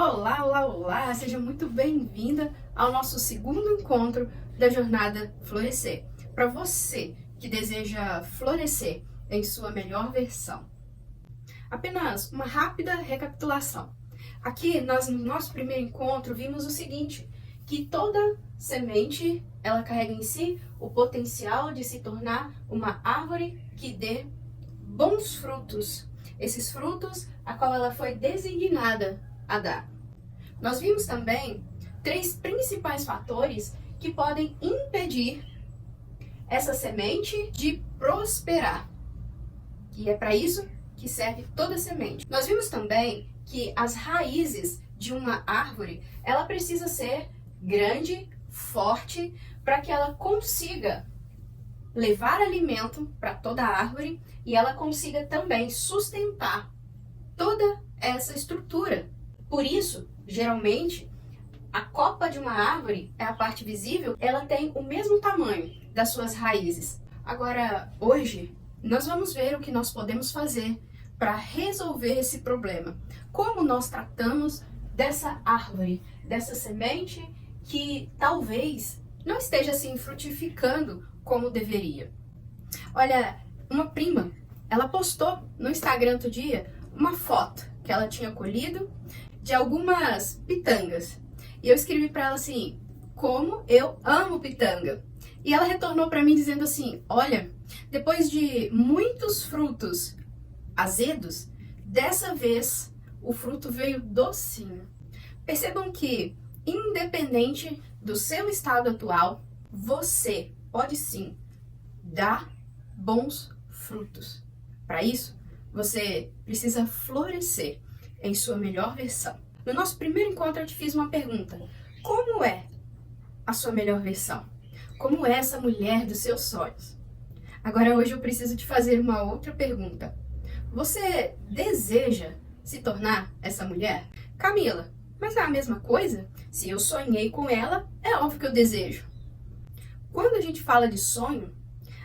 Olá, olá, olá! Seja muito bem-vinda ao nosso segundo encontro da Jornada Florescer. Para você que deseja florescer em sua melhor versão. Apenas uma rápida recapitulação. Aqui, no nosso primeiro encontro, vimos o seguinte, que toda semente, ela carrega em si o potencial de se tornar uma árvore que dê bons frutos. Esses frutos a qual ela foi designada a dar. Nós vimos também 3 principais fatores que podem impedir essa semente de prosperar. E é para isso que serve toda semente. Nós vimos também que as raízes de uma árvore, ela precisa ser grande, forte, para que ela consiga levar alimento para toda a árvore e ela consiga também sustentar toda essa estrutura. Por isso, geralmente, a copa de uma árvore, é a parte visível, ela tem o mesmo tamanho das suas raízes. Agora, hoje, nós vamos ver o que nós podemos fazer para resolver esse problema. Como nós tratamos dessa árvore, dessa semente que talvez não esteja assim frutificando como deveria. Olha, uma prima, ela postou no Instagram outro dia uma foto que ela tinha colhido de algumas pitangas. E eu escrevi para ela assim, como eu amo pitanga. E ela retornou para mim dizendo assim, olha, depois de muitos frutos azedos, dessa vez o fruto veio docinho. Percebam que, independente do seu estado atual, você pode sim dar bons frutos. Para isso, você precisa florescer em sua melhor versão. No nosso primeiro encontro eu te fiz uma pergunta. Como é a sua melhor versão? Como é essa mulher dos seus sonhos? Agora hoje eu preciso te fazer uma outra pergunta. Você deseja se tornar essa mulher? Camila, mas é a mesma coisa? Se eu sonhei com ela, é óbvio que eu desejo. Quando a gente fala de sonho,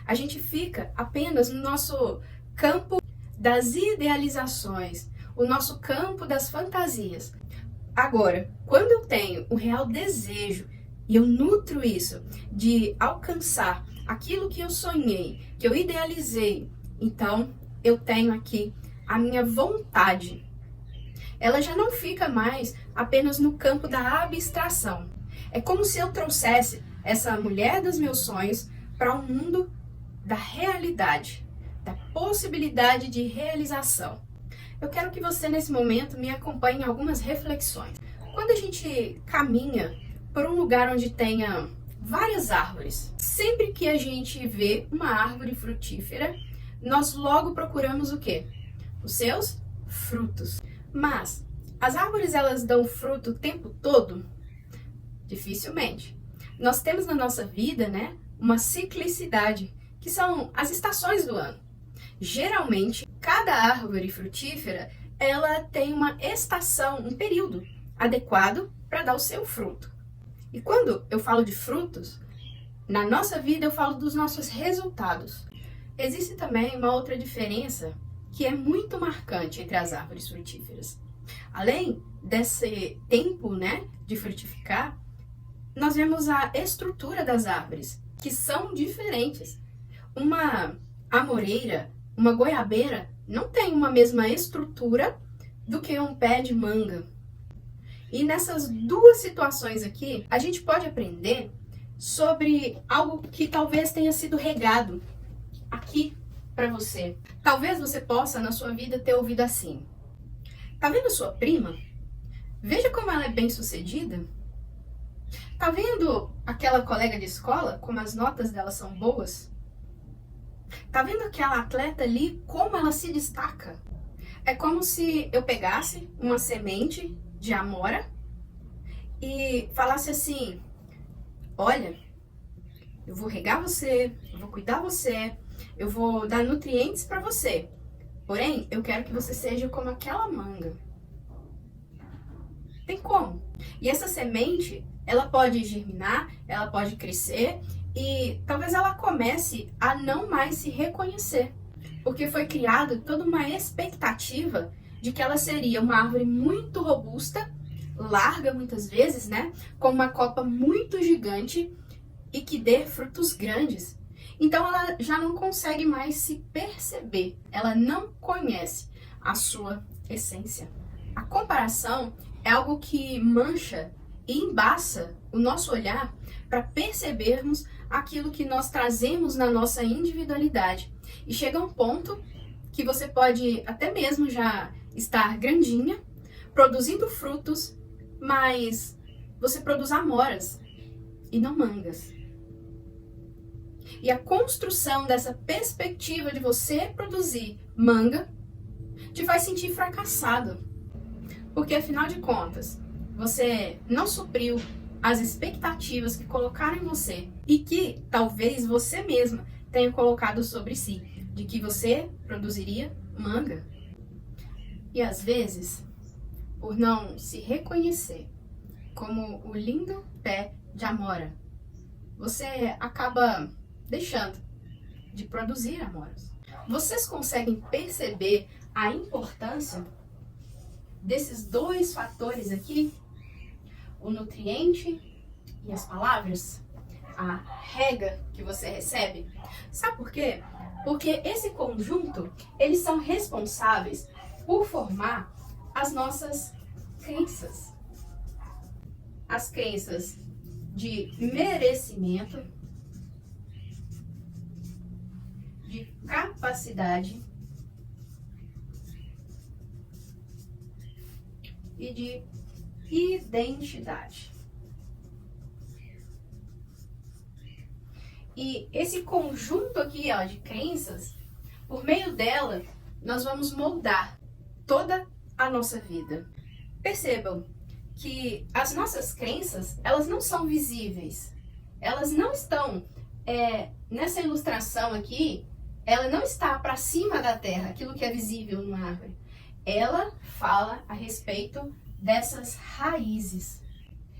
a gente fica apenas no nosso campo das idealizações, o nosso campo das fantasias. Agora, quando eu tenho o real desejo e eu nutro isso de alcançar aquilo que eu sonhei, que eu idealizei, então eu tenho aqui a minha vontade. Ela já não fica mais apenas no campo da abstração. É como se eu trouxesse essa mulher dos meus sonhos para o mundo da realidade, da possibilidade de realização. Eu quero que você, nesse momento, me acompanhe em algumas reflexões. Quando a gente caminha por um lugar onde tenha várias árvores, sempre que a gente vê uma árvore frutífera, nós logo procuramos o quê? Os seus frutos. Mas as árvores, elas dão fruto o tempo todo? Dificilmente. Nós temos na nossa vida, uma ciclicidade, que são as estações do ano. Geralmente, cada árvore frutífera, ela tem uma estação, um período adequado para dar o seu fruto. E quando eu falo de frutos, na nossa vida eu falo dos nossos resultados. Existe também uma outra diferença que é muito marcante entre as árvores frutíferas. Além desse tempo, de frutificar, nós vemos a estrutura das árvores, que são diferentes. Uma amoreira, uma goiabeira, não tem uma mesma estrutura do que um pé de manga. E nessas duas situações aqui, a gente pode aprender sobre algo que talvez tenha sido regado aqui para você. Talvez você possa, na sua vida, ter ouvido assim. Tá vendo sua prima? Veja como ela é bem-sucedida. Tá vendo aquela colega de escola, como as notas dela são boas? Tá vendo aquela atleta ali, como ela se destaca? É como se eu pegasse uma semente de amora e falasse assim, olha, eu vou regar você, eu vou cuidar você, eu vou dar nutrientes para você. Porém, eu quero que você seja como aquela manga. Tem como? E essa semente, ela pode germinar, ela pode crescer e talvez ela comece a não mais se reconhecer. Porque foi criada toda uma expectativa de que ela seria uma árvore muito robusta, larga muitas vezes, né? Com uma copa muito gigante e que dê frutos grandes. Então ela já não consegue mais se perceber, ela não conhece a sua essência. A comparação é algo que mancha e embaça o nosso olhar para percebermos aquilo que nós trazemos na nossa individualidade. E chega um ponto que você pode até mesmo já estar grandinha, produzindo frutos, mas você produz amoras e não mangas. E a construção dessa perspectiva de você produzir manga te faz sentir fracassado. Porque afinal de contas, você não supriu as expectativas que colocaram em você e que talvez você mesma tenha colocado sobre si, de que você produziria manga. E às vezes, por não se reconhecer como o lindo pé de amora, você acaba deixando de produzir amoras. Vocês conseguem perceber a importância desses dois fatores aqui? O nutriente e as palavras? A rega que você recebe? Sabe por quê? Porque esse conjunto, eles são responsáveis por formar as nossas crenças. As crenças de merecimento, de capacidade e de identidade. E esse conjunto aqui, ó, de crenças, por meio dela, nós vamos moldar toda a nossa vida. Percebam que as nossas crenças, elas não são visíveis. Elas não estão, nessa ilustração aqui, ela não está para cima da terra, aquilo que é visível numa árvore. Ela fala a respeito dessas raízes.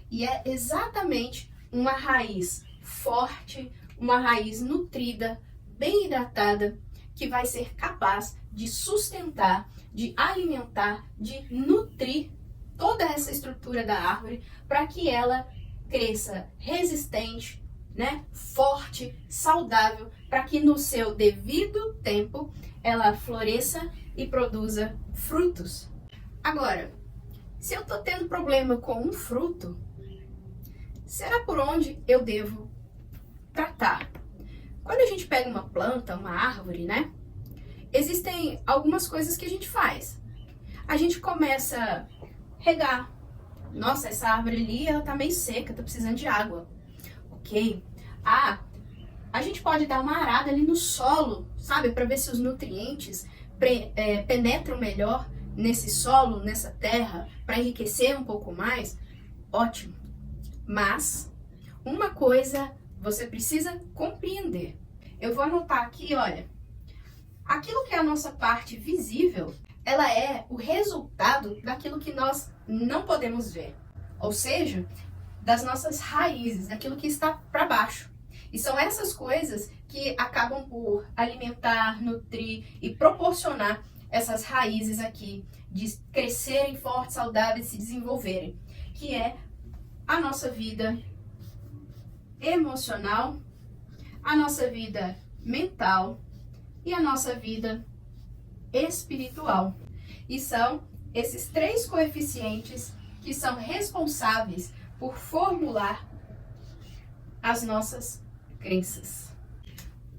E é exatamente uma raiz forte, uma raiz nutrida, bem hidratada, que vai ser capaz de sustentar, de alimentar, de nutrir toda essa estrutura da árvore para que ela cresça resistente, né, forte, saudável, para que no seu devido tempo ela floresça e produza frutos. Agora, se eu estou tendo problema com um fruto, será por onde eu devo tratar? Quando a gente pega uma planta, uma árvore, né? Existem algumas coisas que a gente faz. A gente começa a regar. Nossa, essa árvore ali, ela tá meio seca, tá precisando de água. Ok? A gente pode dar uma arada ali no solo, sabe? Para ver se os nutrientes penetram melhor nesse solo, nessa terra, para enriquecer um pouco mais. Ótimo. Mas uma coisa você precisa compreender. Eu vou anotar aqui, olha. Aquilo que é a nossa parte visível, ela é o resultado daquilo que nós não podemos ver. Ou seja, das nossas raízes, daquilo que está para baixo. E são essas coisas que acabam por alimentar, nutrir e proporcionar essas raízes aqui de crescerem fortes, saudáveis e se desenvolverem. Que é a nossa vida emocional, a nossa vida mental e a nossa vida espiritual. E são esses três coeficientes que são responsáveis por formular as nossas crenças.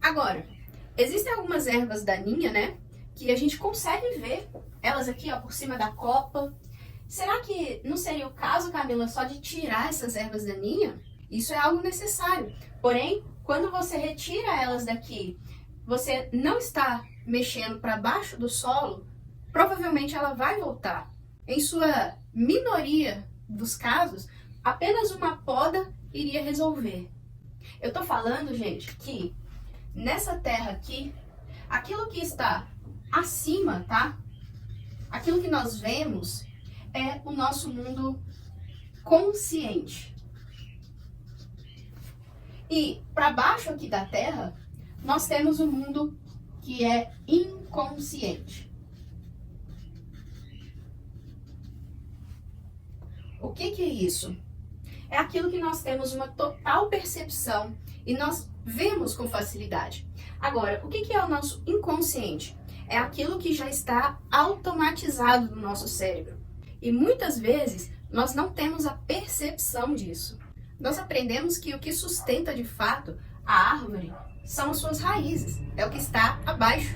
Agora, existem algumas ervas daninhas, né? Que a gente consegue ver elas aqui, ó, por cima da copa. Será que não seria o caso, Camila, só de tirar essas ervas daninhas? Isso é algo necessário. Porém, quando você retira elas daqui, você não está mexendo para baixo do solo, provavelmente ela vai voltar. Em sua minoria dos casos, apenas uma poda iria resolver. Eu tô falando, gente, que nessa terra aqui, aquilo que está acima, tá? Aquilo que nós vemos é o nosso mundo consciente. E para baixo aqui da terra, nós temos um mundo que é inconsciente. O que é isso? É aquilo que nós temos uma total percepção e nós vemos com facilidade. Agora, o que é o nosso inconsciente? É aquilo que já está automatizado no nosso cérebro. E muitas vezes nós não temos a percepção disso. Nós aprendemos que o que sustenta de fato a árvore são as suas raízes, é o que está abaixo.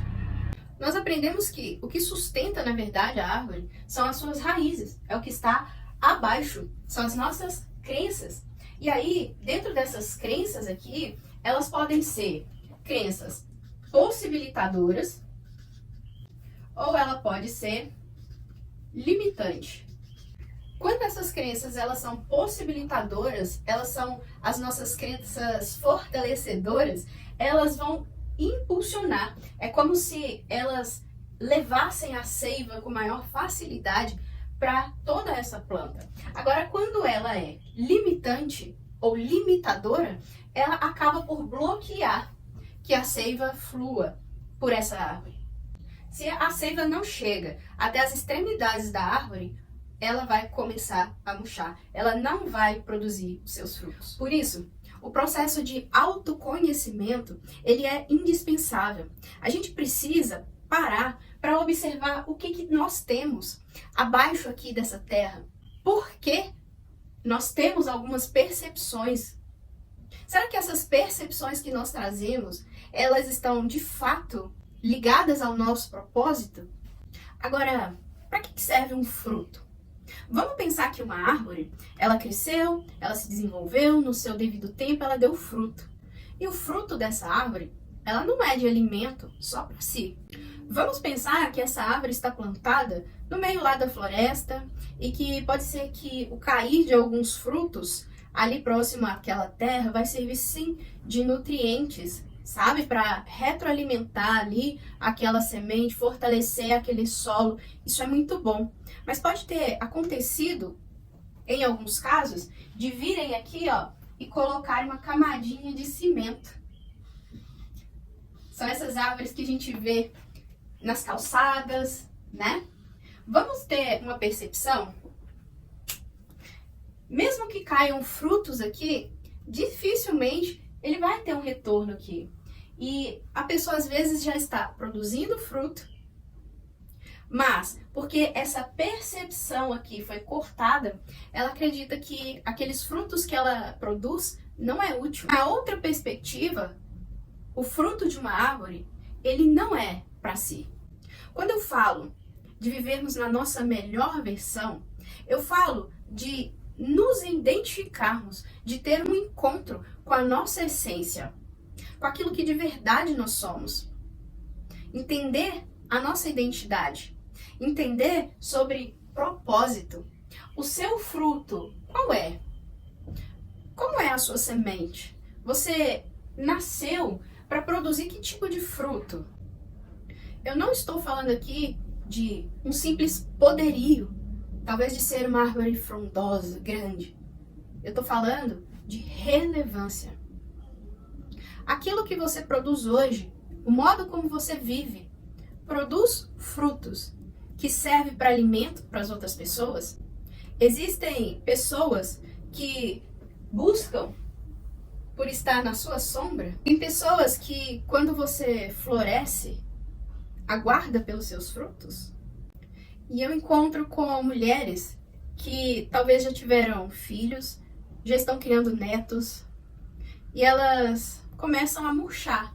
Nós aprendemos que o que sustenta, na verdade, a árvore são as suas raízes, é o que está abaixo, são as nossas crenças. E aí, dentro dessas crenças aqui, elas podem ser crenças possibilitadoras ou ela pode ser limitante. Quando essas crenças elas são possibilitadoras, elas são as nossas crenças fortalecedoras, elas vão impulsionar. É como se elas levassem a seiva com maior facilidade para toda essa planta. Agora, quando ela é limitante ou limitadora, ela acaba por bloquear que a seiva flua por essa árvore. Se a seiva não chega até as extremidades da árvore, ela vai começar a murchar. Ela não vai produzir os seus frutos. Por isso, o processo de autoconhecimento, ele é indispensável. A gente precisa parar para observar o que nós temos abaixo aqui dessa terra. Por que nós temos algumas percepções? Será que essas percepções que nós trazemos, elas estão de fato ligadas ao nosso propósito? Agora, para que serve um fruto? Vamos pensar que uma árvore, ela cresceu, ela se desenvolveu, no seu devido tempo ela deu fruto. E o fruto dessa árvore, ela não é de alimento só para si. Vamos pensar que essa árvore está plantada no meio lá da floresta e que pode ser que o cair de alguns frutos ali próximo àquela terra vai servir sim de nutrientes, sabe? Para retroalimentar ali aquela semente, fortalecer aquele solo. Isso é muito bom. Mas pode ter acontecido, em alguns casos, de virem aqui, ó, e colocarem uma camadinha de cimento. São essas árvores que a gente vê nas calçadas, né? Vamos ter uma percepção? Mesmo que caiam frutos aqui, dificilmente ele vai ter um retorno aqui. E a pessoa às vezes já está produzindo fruto, mas porque essa percepção aqui foi cortada, ela acredita que aqueles frutos que ela produz não é útil. A outra perspectiva, o fruto de uma árvore, ele não é para si. Quando eu falo de vivermos na nossa melhor versão, eu falo de nos identificarmos, de ter um encontro com a nossa essência, com aquilo que de verdade nós somos. Entender a nossa identidade, entender sobre propósito. O seu fruto, qual é? Como é a sua semente? Você nasceu para produzir que tipo de fruto? Eu não estou falando aqui de um simples poderio, talvez de ser uma árvore frondosa, grande. Eu estou falando de relevância. Aquilo que você produz hoje, o modo como você vive, produz frutos que servem para alimento para as outras pessoas. Existem pessoas que buscam por estar na sua sombra. Tem pessoas que, quando você floresce, aguarda pelos seus frutos. E eu encontro com mulheres que talvez já tiveram filhos, já estão criando netos, e elas começam a murchar.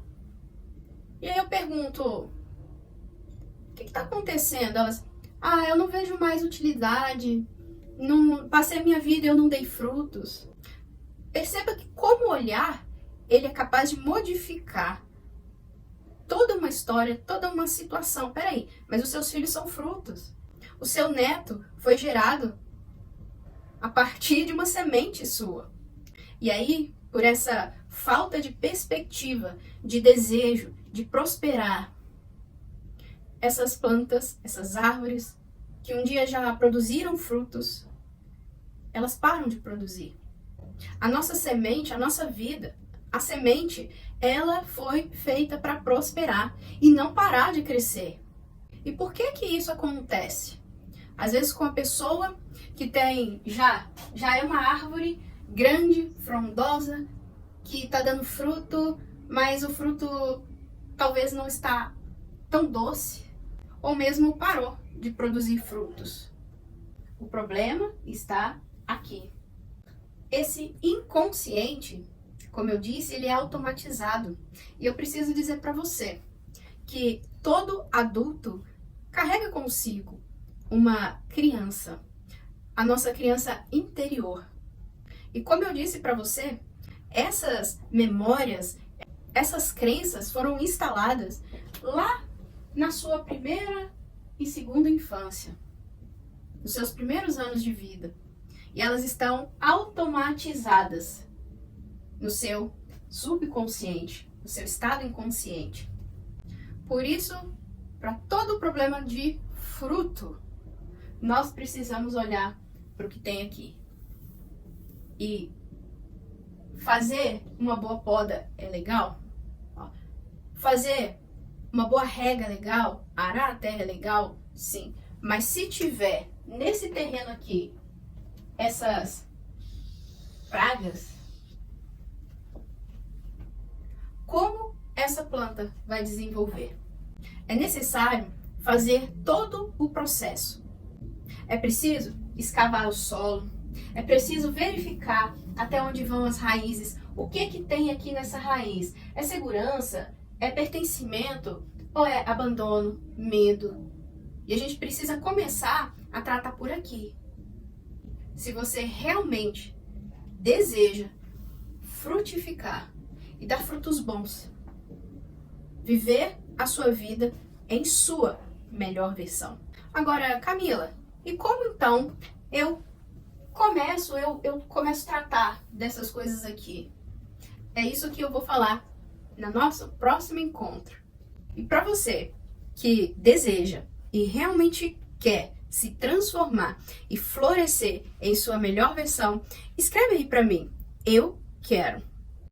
E aí eu pergunto, o que está acontecendo? Elas, eu não vejo mais utilidade, não, passei a minha vida e eu não dei frutos. Perceba que como olhar, ele é capaz de modificar toda uma história, toda uma situação. Peraí, mas os seus filhos são frutos. O seu neto foi gerado a partir de uma semente sua. E aí, por essa falta de perspectiva, de desejo, de prosperar, essas plantas, essas árvores, que um dia já produziram frutos, elas param de produzir. A nossa semente, a nossa vida, a semente, ela foi feita para prosperar e não parar de crescer. E por que que isso acontece? Às vezes com a pessoa que tem já é uma árvore grande, frondosa, que está dando fruto, mas o fruto talvez não está tão doce, ou mesmo parou de produzir frutos. O problema está aqui. Esse inconsciente, como eu disse, ele é automatizado. E eu preciso dizer para você que todo adulto carrega consigo uma criança, a nossa criança interior. E como eu disse para você, essas memórias, essas crenças foram instaladas lá na sua primeira e segunda infância, nos seus primeiros anos de vida. E elas estão automatizadas no seu subconsciente, no seu estado inconsciente. Por isso, para todo problema de fruto, nós precisamos olhar para o que tem aqui. E fazer uma boa poda é legal? Fazer uma boa rega é legal? Arar a terra é legal? Sim. Mas se tiver nesse terreno aqui essas pragas, como essa planta vai desenvolver? É necessário fazer todo o processo. É preciso escavar o solo, é preciso verificar até onde vão as raízes, o que tem aqui nessa raiz. É segurança? É pertencimento? Ou é abandono, medo? E a gente precisa começar a tratar por aqui. Se você realmente deseja frutificar e dar frutos bons, viver a sua vida em sua melhor versão. Agora, Camila, e como então eu começo a tratar dessas coisas aqui? É isso que eu vou falar no nosso próximo encontro. E para você que deseja e realmente quer se transformar e florescer em sua melhor versão, escreve aí para mim. Eu quero.